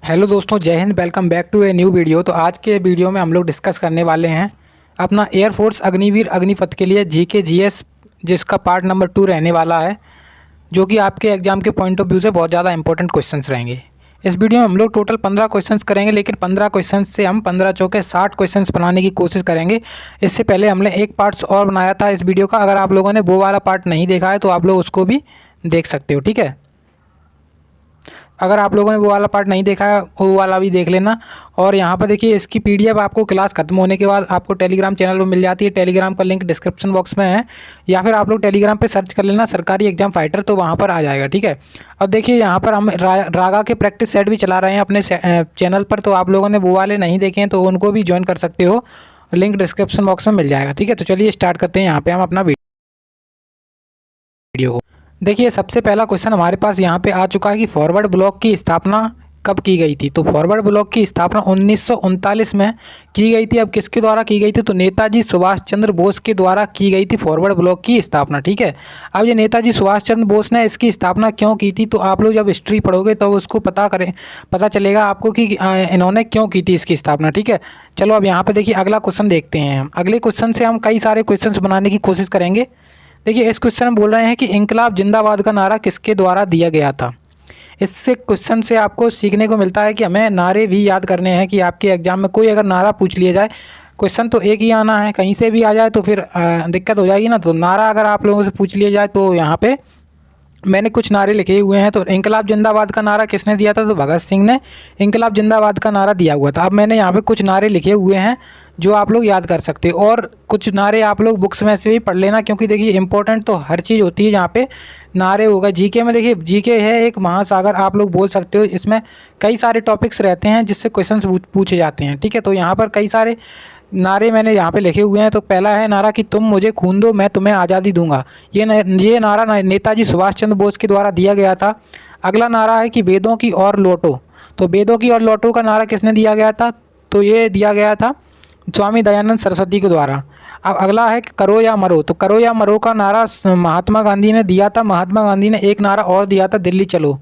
Hello दोस्तों, जय हिंद। Welcome back to a new video. तो आज के वीडियो में हम लोग डिस्कस करने वाले हैं अपना एयरफोर्स अग्निवीर अग्निपथ के लिए जीके जीएस, जिसका पार्ट नंबर 2 रहने वाला है, जो कि आपके एग्जाम के पॉइंट ऑफ व्यू से बहुत ज़्यादा इंपॉर्टेंट क्वेश्चंस रहेंगे। इस वीडियो में हम लोग टोटल 15 क्वेश्चंस करेंगे, लेकिन 15 क्वेश्चंस से हम 15 चौके 60 क्वेश्चंस बनाने की कोशिश करेंगे। इससे पहले हमने एक पार्ट्स और बनाया था इस वीडियो का। अगर आप लोगों ने वो वाला पार्ट नहीं देखा है तो आप लोग उसको भी देख सकते हो, ठीक है। अगर आप लोगों ने वो वाला पार्ट नहीं देखा है, वो वाला भी देख लेना। और यहाँ पर देखिए, इसकी पीडीएफ आपको क्लास खत्म होने के बाद आपको टेलीग्राम चैनल पर मिल जाती है। टेलीग्राम का लिंक डिस्क्रिप्शन बॉक्स में है, या फिर आप लोग टेलीग्राम पे सर्च कर लेना सरकारी एग्जाम फाइटर, तो वहाँ पर आ जाएगा, ठीक है। अब देखिए, यहाँ पर हम रागा के प्रैक्टिस सेट भी चला रहे हैं अपने चैनल पर, तो आप लोगों ने वो वाले नहीं देखे हैं तो उनको भी ज्वाइन कर सकते हो। लिंक डिस्क्रिप्शन बॉक्स में मिल जाएगा, ठीक है। तो चलिए स्टार्ट करते हैं यहाँ पे हम अपना वीडियो को। देखिए, सबसे पहला क्वेश्चन हमारे पास यहाँ पे आ चुका है कि फॉरवर्ड ब्लॉक की स्थापना कब की गई थी। तो फॉरवर्ड ब्लॉक की स्थापना 1939 में की गई थी। अब किसके द्वारा की गई थी? तो नेताजी सुभाष चंद्र बोस के द्वारा की गई थी फॉरवर्ड ब्लॉक की स्थापना, ठीक है। अब ये नेताजी सुभाष चंद्र बोस ने इसकी स्थापना क्यों की थी, तो आप लोग जब हिस्ट्री पढ़ोगे तो उसको पता चलेगा आपको कि इन्होंने क्यों की थी इसकी स्थापना, ठीक है। चलो अब यहाँ पर देखिए, अगला क्वेश्चन देखते हैं हम। अगले क्वेश्चन से हम कई सारे क्वेश्चन बनाने की कोशिश करेंगे। देखिए, इस क्वेश्चन में बोल रहे हैं कि इंकलाब जिंदाबाद का नारा किसके द्वारा दिया गया था। इससे क्वेश्चन से आपको सीखने को मिलता है कि हमें नारे भी याद करने हैं, कि आपके एग्जाम में कोई अगर नारा पूछ लिया जाए, क्वेश्चन तो एक ही आना है, कहीं से भी आ जाए तो फिर दिक्कत हो जाएगी ना। तो नारा अगर आप लोगों से पूछ लिया जाए, तो यहाँ पे मैंने कुछ नारे लिखे हुए हैं। तो इंकलाब जिंदाबाद का नारा किसने दिया था? तो भगत सिंह ने इंकलाब जिंदाबाद का नारा दिया हुआ था। अब मैंने यहाँ पे कुछ नारे लिखे हुए हैं जो आप लोग याद कर सकते हो, और कुछ नारे आप लोग बुक्स में से भी पढ़ लेना, क्योंकि देखिए इंपॉर्टेंट तो हर चीज़ होती है जहाँ पे नारे होगा। जीके में देखिए, जीके है एक महासागर, आप लोग बोल सकते हो। इसमें कई सारे टॉपिक्स रहते हैं जिससे क्वेश्चन पूछे जाते हैं, ठीक है। तो यहाँ पर कई सारे नारे मैंने यहाँ पे लिखे हुए हैं। तो पहला है नारा कि तुम मुझे खून दो मैं तुम्हें आज़ादी दूंगा। ये नारा नेताजी सुभाष चंद्र बोस के द्वारा दिया गया था। अगला नारा है कि वेदों की ओर लौटो। तो वेदों की ओर लौटो का नारा किसने दिया गया था? तो ये दिया गया था स्वामी दयानंद सरस्वती के द्वारा। अब अगला है कि करो या मरो। तो करो या मरो का नारा महात्मा गांधी ने दिया था। महात्मा गांधी ने एक नारा और दिया था, दिल्ली चलो।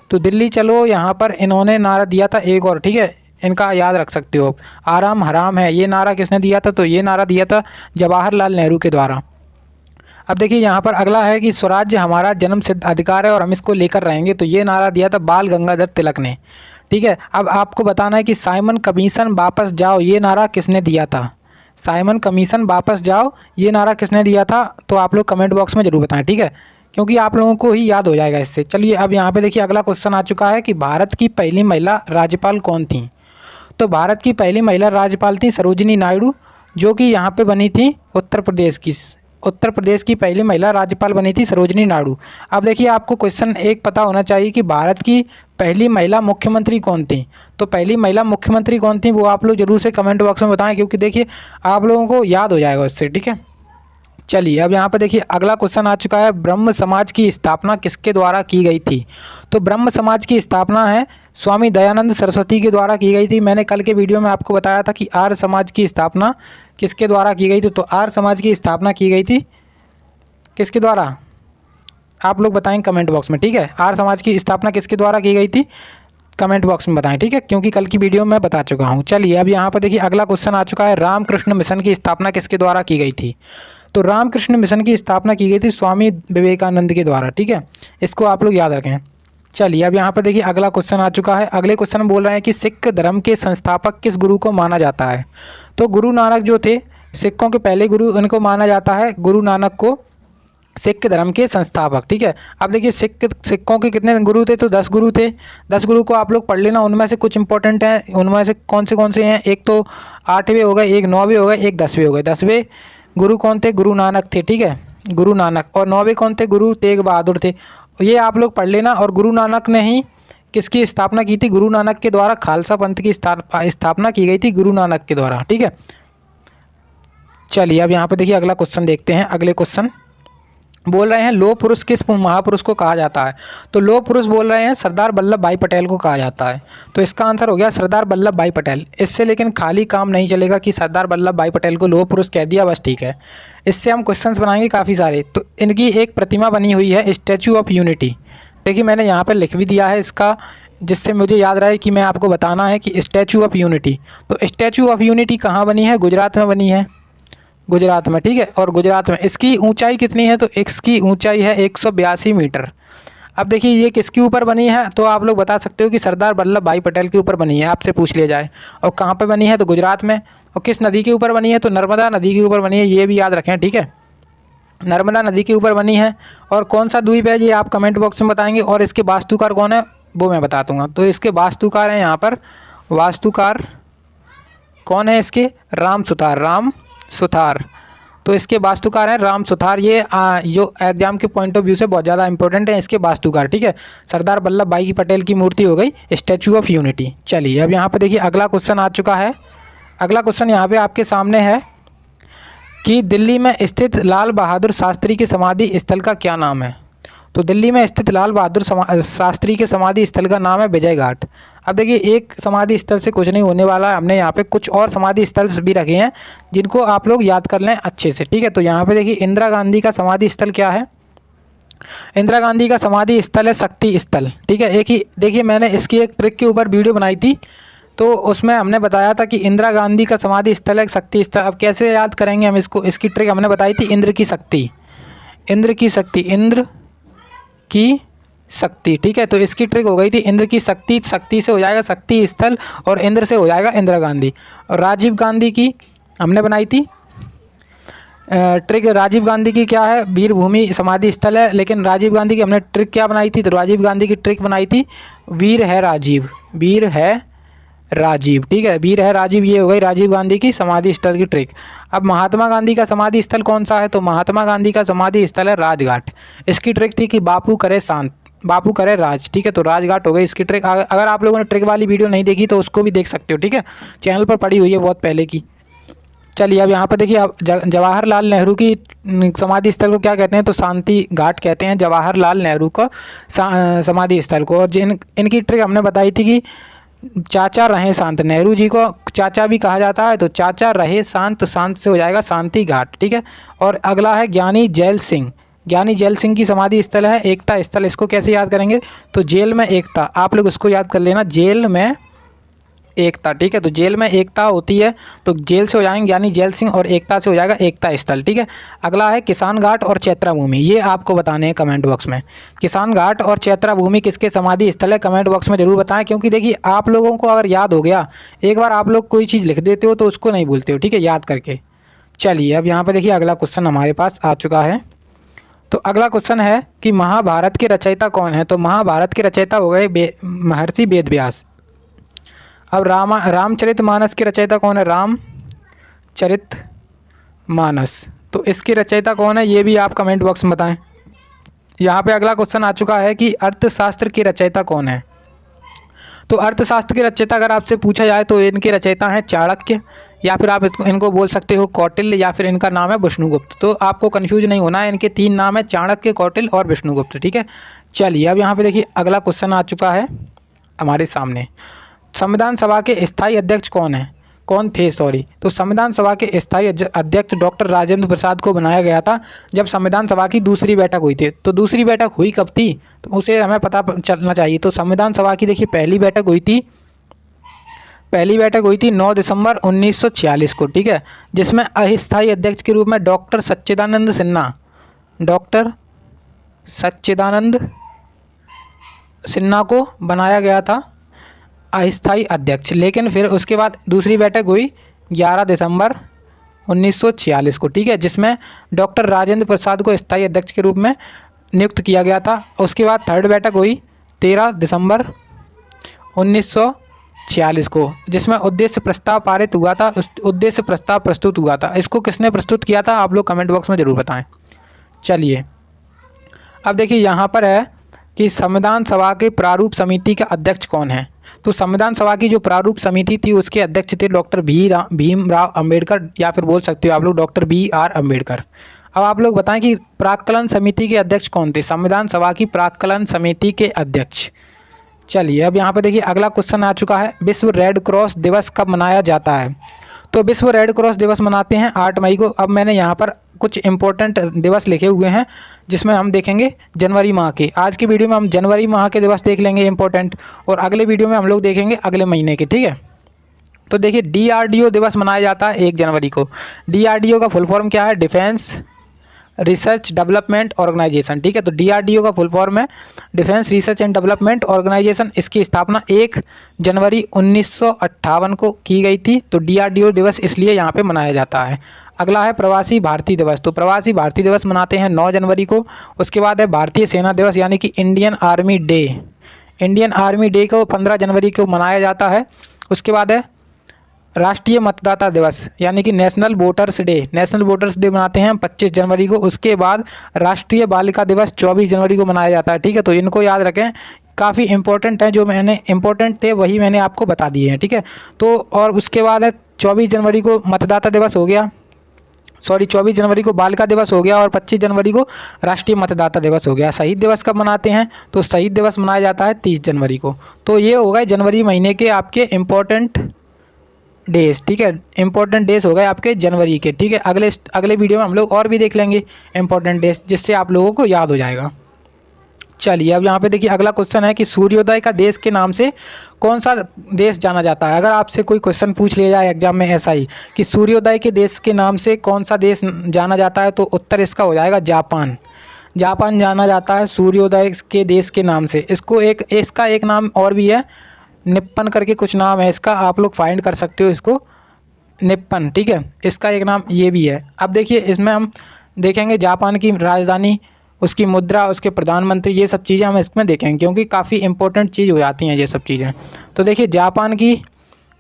तो दिल्ली चलो यहाँ पर इन्होंने नारा दिया था एक और, ठीक है। इनका याद रख सकते हो। आराम हराम है, ये नारा किसने दिया था? तो ये नारा दिया था जवाहरलाल नेहरू के द्वारा। अब देखिए, यहाँ पर अगला है कि स्वराज्य हमारा जन्मसिद्ध अधिकार है और हम इसको लेकर रहेंगे। तो ये नारा दिया था बाल गंगाधर तिलक ने, ठीक है। अब आपको बताना है कि साइमन कमीशन वापस जाओ, ये नारा किसने दिया था? साइमन कमीशन वापस जाओ, ये नारा किसने दिया था? तो आप लोग कमेंट बॉक्स में ज़रूर बताएं, ठीक है, क्योंकि आप लोगों को ही याद हो जाएगा इससे। चलिए अब यहाँ पे देखिए, अगला क्वेश्चन आ चुका है कि भारत की पहली महिला राज्यपाल कौन थी। तो भारत की पहली महिला राज्यपाल थी सरोजिनी नायडू, जो कि यहाँ पे बनी थी उत्तर प्रदेश की। उत्तर प्रदेश की पहली महिला राज्यपाल बनी थी सरोजिनी नायडू। अब देखिए, आपको क्वेश्चन एक पता होना चाहिए कि भारत की पहली महिला मुख्यमंत्री कौन थी। तो पहली महिला मुख्यमंत्री कौन थी वो आप लोग जरूर से कमेंट बॉक्स में बताएं, क्योंकि देखिए आप लोगों को याद हो जाएगा उससे, ठीक है। चलिए अब यहाँ पर देखिए, अगला क्वेश्चन आ चुका है, ब्रह्म समाज की स्थापना किसके द्वारा की गई थी। तो ब्रह्म समाज की स्थापना है स्वामी दयानंद सरस्वती के द्वारा की गई थी। मैंने कल के वीडियो में आपको बताया था कि आर्य समाज की स्थापना किसके द्वारा की गई थी। तो आर्य समाज की स्थापना की गई थी किसके द्वारा? आप लोग बताएं कमेंट बॉक्स में, ठीक है। आर्य समाज की स्थापना किसके द्वारा की गई थी, कमेंट बॉक्स में बताएं, ठीक है, क्योंकि कल की वीडियो में बता चुका हूँ। चलिए अब यहाँ पर देखिए, अगला क्वेश्चन आ चुका है, रामकृष्ण मिशन की स्थापना किसके द्वारा की गई थी। तो रामकृष्ण मिशन की स्थापना की गई थी स्वामी विवेकानंद के द्वारा, ठीक है। इसको आप लोग याद रखें। चलिए अब यहाँ पर देखिए, अगला क्वेश्चन आ चुका है। अगले क्वेश्चन में बोल रहे हैं कि सिख धर्म के संस्थापक किस गुरु को माना जाता है। तो गुरु नानक जो थे सिखों के पहले गुरु, उनको माना जाता है गुरु नानक को सिख धर्म के संस्थापक, ठीक है। अब देखिए, सिखों के कितने गुरु थे? तो 10 गुरु थे। 10 गुरु को आप लोग पढ़ लेना। उनमें से कुछ इंपॉर्टेंट हैं, उनमें से कौन से हैं? एक तो 8वें हो गए, एक 9वें हो गए, एक 10वें हो गए। 10वें गुरु कौन थे? गुरु नानक थे, ठीक है, गुरु नानक। और 9वें कौन थे? गुरु तेग बहादुर थे। ये आप लोग पढ़ लेना। और गुरु नानक ने ही किसकी स्थापना की थी? गुरु नानक के द्वारा खालसा पंथ की स्थापना की गई थी गुरु नानक के द्वारा, ठीक है। चलिए अब यहाँ पर देखिए, अगला क्वेश्चन देखते हैं। अगले क्वेश्चन बोल रहे हैं, लौह पुरुष किस महापुरुष को कहा जाता है। तो लौह पुरुष बोल रहे हैं सरदार वल्लभ भाई पटेल को कहा जाता है। तो इसका आंसर हो गया सरदार वल्लभ भाई पटेल। इससे लेकिन खाली काम नहीं चलेगा कि सरदार वल्लभ भाई पटेल को लौह पुरुष कह दिया बस, ठीक है। इससे हम क्वेश्चंस बनाएंगे काफ़ी सारे। तो इनकी एक प्रतिमा बनी हुई है, स्टैचू ऑफ यूनिटी। देखिए मैंने यहाँ पर लिख भी दिया है इसका जिससे मुझे याद रहा है कि मैं आपको बताना है कि स्टैचू ऑफ यूनिटी, तो स्टैचू ऑफ यूनिटी कहाँ बनी है? गुजरात में बनी है, गुजरात में, ठीक है। और गुजरात में इसकी ऊंचाई कितनी है? तो इसकी ऊंचाई है 182 मीटर। अब देखिए ये किसके ऊपर बनी है? तो आप लोग बता सकते हो कि सरदार वल्लभ भाई पटेल के ऊपर बनी है, आपसे पूछ लिया जाए। और कहाँ पर बनी है? तो गुजरात में। और किस नदी के ऊपर बनी है? तो नर्मदा नदी के ऊपर बनी है, ये भी याद रखें, ठीक है। नर्मदा नदी के ऊपर बनी है। और कौन सा द्वीप है ये आप कमेंट बॉक्स में बताएंगे। और इसके वास्तुकार कौन है वो मैं बता दूंगा। तो इसके वास्तुकार हैं यहाँ पर, वास्तुकार कौन है इसके? राम सुतार, राम सुतार। तो इसके वास्तुकार हैं राम सुतार। ये जो एग्जाम के पॉइंट ऑफ व्यू से बहुत ज़्यादा इंपॉर्टेंट है इसके वास्तुकार, ठीक है। सरदार वल्लभ भाई पटेल की मूर्ति हो गई स्टैचू ऑफ यूनिटी। चलिए अब यहाँ पर देखिए अगला क्वेश्चन आ चुका है। अगला क्वेश्चन यहाँ पे आपके सामने है कि दिल्ली में स्थित लाल बहादुर शास्त्री की समाधि स्थल का क्या नाम है? तो दिल्ली में स्थित लाल बहादुर शास्त्री के समाधि स्थल का नाम है विजय घाट। अब देखिए एक समाधि स्थल से कुछ नहीं होने वाला है, हमने यहाँ पे कुछ और समाधि स्थल भी रखे हैं जिनको आप लोग याद कर लें अच्छे से, ठीक है। तो यहाँ पे देखिए इंदिरा गांधी का समाधि स्थल क्या है? इंदिरा गांधी का समाधि स्थल है शक्ति स्थल, ठीक है। एक ही देखिए मैंने इसकी एक ट्रिक के ऊपर वीडियो बनाई थी, तो उसमें हमने बताया था कि इंदिरा गांधी का समाधि स्थल है शक्ति स्थल। अब कैसे याद करेंगे हम इसको? इसकी ट्रिक हमने बताई थी इंद्र की शक्ति, इंद्र की शक्ति, इंद्र की शक्ति, ठीक है। तो इसकी ट्रिक हो गई थी इंद्र की शक्ति, शक्ति से हो जाएगा शक्ति स्थल और इंद्र से हो जाएगा इंदिरा गांधी। और राजीव गांधी की हमने बनाई थी ट्रिक, राजीव गांधी की क्या है? वीर भूमि समाधि स्थल है। लेकिन राजीव गांधी की हमने ट्रिक क्या बनाई थी? तो राजीव गांधी की ट्रिक बनाई थी वीर है राजीव, वीर है राजीव, ठीक है। वीर है राजीव, ये हो गई राजीव गांधी की समाधि स्थल की ट्रिक। अब महात्मा गांधी का समाधि स्थल कौन सा है? तो महात्मा गांधी का समाधि स्थल है राजघाट। इसकी ट्रिक थी कि बापू करे शांत, बापू करे राज, ठीक है। तो राजघाट हो गई इसकी ट्रिक। अगर आप लोगों ने ट्रिक वाली वीडियो नहीं देखी तो उसको भी देख सकते हो, ठीक है, चैनल पर पड़ी हुई है बहुत पहले की। चलिए अब यहाँ पर देखिए अब जवाहरलाल नेहरू की समाधि स्थल को क्या कहते हैं? तो शांति घाट कहते हैं जवाहरलाल नेहरू को समाधि स्थल को। और इनकी ट्रिक हमने बताई थी कि चाचा रहे शांत, नेहरू जी को चाचा भी कहा जाता है, तो चाचा रहे शांत, तो शांत से हो जाएगा शांति घाट, ठीक है। और अगला है ज्ञानी जैल सिंह, ज्ञानी जैल सिंह की समाधि स्थल है एकता स्थल। इसको कैसे याद करेंगे? तो जेल में एकता, आप लोग इसको याद कर लेना, जेल में एकता, ठीक है। तो जेल में एकता होती है तो जेल से हो जाएंगे ज्ञानी जैल सिंह और एकता से हो जाएगा एकता स्थल, ठीक है। अगला है किसान घाट और चैत्रा भूमि, ये आपको बताने हैं कमेंट बॉक्स में। किसान घाट और चैत्रा भूमि किसके समाधि स्थल है? कमेंट बॉक्स में जरूर बताएं, क्योंकि देखिए आप लोगों को अगर याद हो गया, एक बार आप लोग कोई चीज़ लिख देते हो तो उसको नहीं भूलते हो, ठीक है, याद करके। चलिए अब यहाँ पर देखिए अगला क्वेश्चन हमारे पास आ चुका है। तो अगला क्वेश्चन है कि महाभारत के रचयिता कौन है? तो महाभारत के रचयिता हो गए महर्षि वेद व्यास। अब रामचरितमानस के रचयिता कौन है? रामचरितमानस, तो इसके रचयिता कौन है ये भी आप कमेंट बॉक्स में बताएं। यहाँ पे अगला क्वेश्चन आ चुका है कि अर्थशास्त्र के रचयिता कौन है? तो अर्थशास्त्र के रचयिता अगर आपसे पूछा जाए तो इनके रचयिता हैं चाणक्य, या फिर आप इनको बोल सकते हो कौटिल्य, या फिर इनका नाम है विष्णुगुप्त। तो आपको कन्फ्यूज नहीं होना है, इनके 3 नाम है, चाणक्य, कौटिल्य और विष्णुगुप्त, ठीक है। चलिए अब यहाँ पे देखिए अगला क्वेश्चन आ चुका है हमारे सामने। संविधान सभा के स्थायी अध्यक्ष कौन थे? तो संविधान सभा के स्थायी अध्यक्ष डॉक्टर राजेंद्र प्रसाद को बनाया गया था जब संविधान सभा की दूसरी बैठक हुई थी। तो दूसरी बैठक हुई कब थी? तो उसे हमें पता चलना चाहिए। तो संविधान सभा की देखिए पहली बैठक हुई थी 9 दिसंबर 1946 को, ठीक है, जिसमें अस्थायी अध्यक्ष के रूप में डॉक्टर सच्चिदानंद सिन्हा को बनाया गया था अस्थायी अध्यक्ष। लेकिन फिर उसके बाद दूसरी बैठक हुई 11 दिसंबर 1946 को, ठीक है, जिसमें डॉक्टर राजेंद्र प्रसाद को स्थायी अध्यक्ष के रूप में नियुक्त किया गया था। उसके बाद थर्ड बैठक हुई 13 दिसंबर 1946 को, जिसमें उद्देश्य प्रस्ताव पारित हुआ था, उद्देश्य प्रस्ताव प्रस्तुत हुआ था। इसको किसने प्रस्तुत किया था? आप लोग कमेंट बॉक्स में ज़रूर बताएं। चलिए अब देखिए यहाँ पर है कि संविधान सभा के प्रारूप समिति का अध्यक्ष कौन है? तो संविधान सभा की जो प्रारूप समिति थी उसके अध्यक्ष थे डॉक्टर भीमराव अंबेडकर, या फिर बोल सकते हो आप लोग डॉक्टर BR अम्बेडकर। अब आप लोग बताएं कि प्राक्कलन समिति के अध्यक्ष कौन थे? संविधान सभा की प्राक्कलन समिति के अध्यक्ष। चलिए अब यहाँ पर देखिए अगला क्वेश्चन आ चुका है, विश्व रेड क्रॉस दिवस कब मनाया जाता है? तो विश्व रेड क्रॉस दिवस मनाते हैं 8 मई को। अब मैंने यहाँ पर कुछ इंपॉर्टेंट दिवस लिखे हुए हैं जिसमें हम देखेंगे जनवरी माह के। आज की वीडियो में हम जनवरी माह के दिवस देख लेंगे इंपॉर्टेंट, और अगले वीडियो में हम लोग देखेंगे अगले महीने के, ठीक है। तो देखिए DRDO दिवस मनाया जाता है 1 जनवरी को। DRDO का फुल फॉर्म क्या है? डिफेंस रिसर्च डेवलपमेंट ऑर्गेनाइजेशन, ठीक है। तो DRDO का फुल फॉर्म है defence research and development organisation. इसकी स्थापना 1 जनवरी 1958 को की गई थी। तो DRDO दिवस इसलिए यहाँ पे मनाया जाता है। अगला है प्रवासी भारतीय दिवस। तो प्रवासी भारतीय दिवस मनाते हैं 9 जनवरी को। उसके बाद है भारतीय सेना दिवस यानी कि Indian army day. Indian army day को 15 जनवरी को मनाया जाता है। उसके बाद है राष्ट्रीय मतदाता दिवस यानी कि national voters day. National voters day मनाते हैं 25 जनवरी को। उसके बाद राष्ट्रीय बालिका दिवस 24 जनवरी को मनाया जाता है, ठीक है। तो इनको याद रखें, काफ़ी इंपॉर्टेंट है, जो मैंने इंपॉर्टेंट थे वही मैंने आपको बता दिए हैं, ठीक है। तो और उसके बाद है 24 जनवरी को मतदाता दिवस हो गया, 24 जनवरी को बालिका दिवस हो गया, और 25 जनवरी को राष्ट्रीय मतदाता दिवस हो गया। शहीद दिवस कब मनाते हैं? तो शहीद दिवस मनाया जाता है 30 जनवरी को। तो ये हो गए जनवरी महीने के आपके इम्पोर्टेंट डेज, ठीक है। इंपॉर्टेंट डेज हो गए आपके जनवरी के, ठीक है। अगले वीडियो में हम लोग और भी देख लेंगे इंपॉर्टेंट डेज, जिससे आप लोगों को याद हो जाएगा। चलिए अब यहाँ पे देखिए अगला क्वेश्चन है कि सूर्योदय का देश के नाम से कौन सा देश जाना जाता है। अगर आपसे कोई क्वेश्चन पूछ लिया जाए एग्जाम में ऐसा ही कि सूर्योदय के देश के नाम से कौन सा देश जाना जाता है, तो उत्तर इसका हो जाएगा जापान। जापान जाना जाता है सूर्योदय के देश के नाम से। इसका एक नाम और भी है, निप्पन करके कुछ नाम है इसका, आप लोग फाइंड कर सकते हो इसको, निप्पन, ठीक है। इसका एक नाम ये भी है। अब देखिए इसमें हम देखेंगे जापान की राजधानी, उसकी मुद्रा, उसके प्रधानमंत्री, ये सब चीज़ें हम इसमें देखेंगे क्योंकि काफ़ी इंपॉर्टेंट चीज़ हो जाती हैं ये सब चीज़ें। तो देखिए जापान की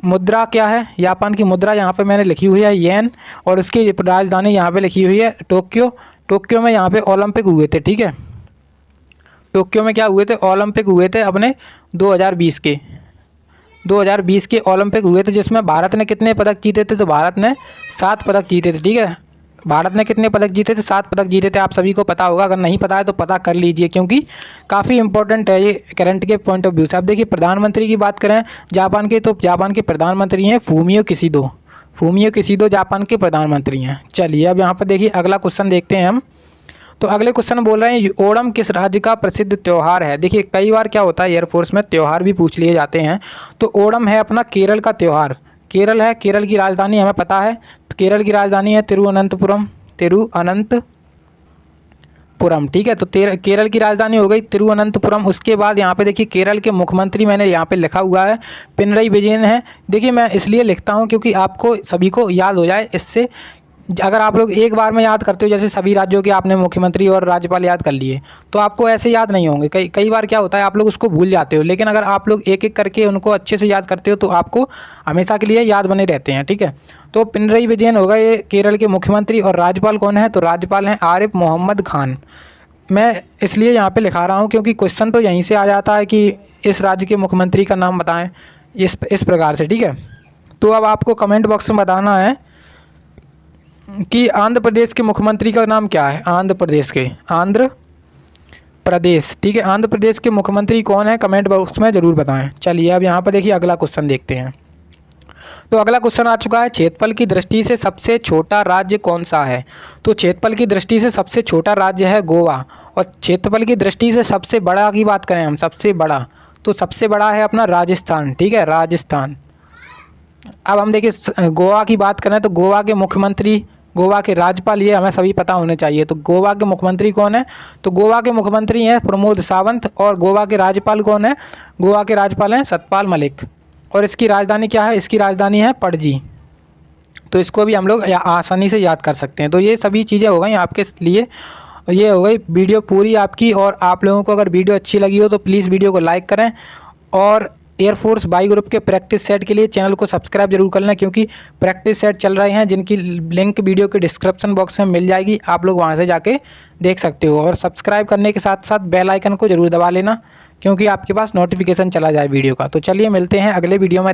मुद्रा क्या है? जापान की मुद्रा यहाँ पे मैंने लिखी हुई है येन, और उसकी राजधानी यहाँ पे लिखी हुई है टोक्यो। टोक्यो में यहाँ पे ओलंपिक हुए थे, ठीक है। टोक्यो में क्या हुए थे? ओलंपिक हुए थे अपने 2020 के ओलंपिक हुए थे, जिसमें भारत ने कितने पदक जीते थे? तो भारत ने 7 पदक जीते थे, ठीक है। भारत ने कितने पदक जीते थे? 7 पदक जीते थे। आप सभी को पता होगा, अगर नहीं पता है तो पता कर लीजिए क्योंकि काफ़ी इंपॉर्टेंट है ये करंट के पॉइंट ऑफ व्यू से। अब देखिए प्रधानमंत्री की बात करें जापान के, तो जापान के प्रधानमंत्री हैं फूमियो किशिदो। फूमियो किशिदो जापान के प्रधानमंत्री हैं। चलिए अब यहाँ पर देखिए अगला क्वेश्चन देखते हैं हम। तो अगले क्वेश्चन बोल रहे हैं ओणम किस राज्य का प्रसिद्ध त्यौहार है। देखिए कई बार क्या होता है एयरफोर्स में त्यौहार भी पूछ लिए जाते हैं। तो ओणम है अपना केरल का त्यौहार। केरल है, केरल की राजधानी हमें पता है, तो केरल की राजधानी है तिरुवनंतपुरम, ठीक है। तो केरल की राजधानी हो गई तिरुवनंतपुरम। उसके बाद यहाँ पे देखिए केरल के मुख्यमंत्री मैंने यहाँ पे लिखा हुआ है पिनरई विजयन है। देखिए मैं इसलिए लिखता हूँ क्योंकि आपको सभी को याद हो जाए। इससे अगर आप लोग एक बार में याद करते हो, जैसे सभी राज्यों के आपने मुख्यमंत्री और राज्यपाल याद कर लिए, तो आपको ऐसे याद नहीं होंगे। कई बार क्या होता है आप लोग उसको भूल जाते हो, लेकिन अगर आप लोग एक एक करके उनको अच्छे से याद करते हो तो आपको हमेशा के लिए याद बने रहते हैं, ठीक है। तो पिनरई विजयन होगा ये केरल के मुख्यमंत्री, और राज्यपाल कौन है? तो राज्यपाल हैं आरिफ मोहम्मद खान। मैं इसलिए यहाँ पे लिखा रहा हूँ क्योंकि क्वेश्चन तो यहीं से आ जाता है कि इस राज्य के मुख्यमंत्री का नाम बताएं, इस प्रकार से, ठीक है। तो अब आपको कमेंट बॉक्स में बताना है कि आंध्र प्रदेश के मुख्यमंत्री का नाम क्या है? आंध्र प्रदेश, ठीक है। आंध्र प्रदेश के मुख्यमंत्री कौन है? कमेंट बॉक्स में ज़रूर बताएं। चलिए अब यहाँ पर देखिए अगला क्वेश्चन देखते हैं। तो अगला क्वेश्चन आ चुका है, क्षेत्रफल की दृष्टि से सबसे छोटा राज्य कौन सा है? तो क्षेत्रफल की दृष्टि से सबसे छोटा राज्य है गोवा, और क्षेत्रफल की दृष्टि से सबसे बड़ा की बात करें हम, सबसे बड़ा, तो सबसे बड़ा है अपना राजस्थान, ठीक है, राजस्थान। अब हम देखिए गोवा की बात करें तो गोवा के मुख्यमंत्री, गोवा के राज्यपाल, ये हमें सभी पता होने चाहिए। तो गोवा के मुख्यमंत्री कौन है? तो गोवा के मुख्यमंत्री हैं प्रमोद सावंत, और गोवा के राज्यपाल कौन है? गोवा के राज्यपाल हैं सतपाल मलिक। और इसकी राजधानी क्या है? इसकी राजधानी है पणजी। तो इसको भी हम लोग आसानी से याद कर सकते हैं। तो ये सभी चीज़ें हो गई आपके लिए, ये हो गई वीडियो पूरी आपकी। और आप लोगों को अगर वीडियो अच्छी लगी हो तो प्लीज़ वीडियो को लाइक करें, और एयरफोर्स बाई ग्रुप के प्रैक्टिस सेट के लिए चैनल को सब्सक्राइब जरूर कर लें, क्योंकि प्रैक्टिस सेट चल रहे हैं जिनकी लिंक वीडियो के डिस्क्रिप्शन बॉक्स में मिल जाएगी, आप लोग वहां से जाके देख सकते हो। और सब्सक्राइब करने के साथ साथ बेल आइकन को जरूर दबा लेना, क्योंकि आपके पास नोटिफिकेशन चला जाए वीडियो का। तो चलिए मिलते हैं अगले वीडियो में।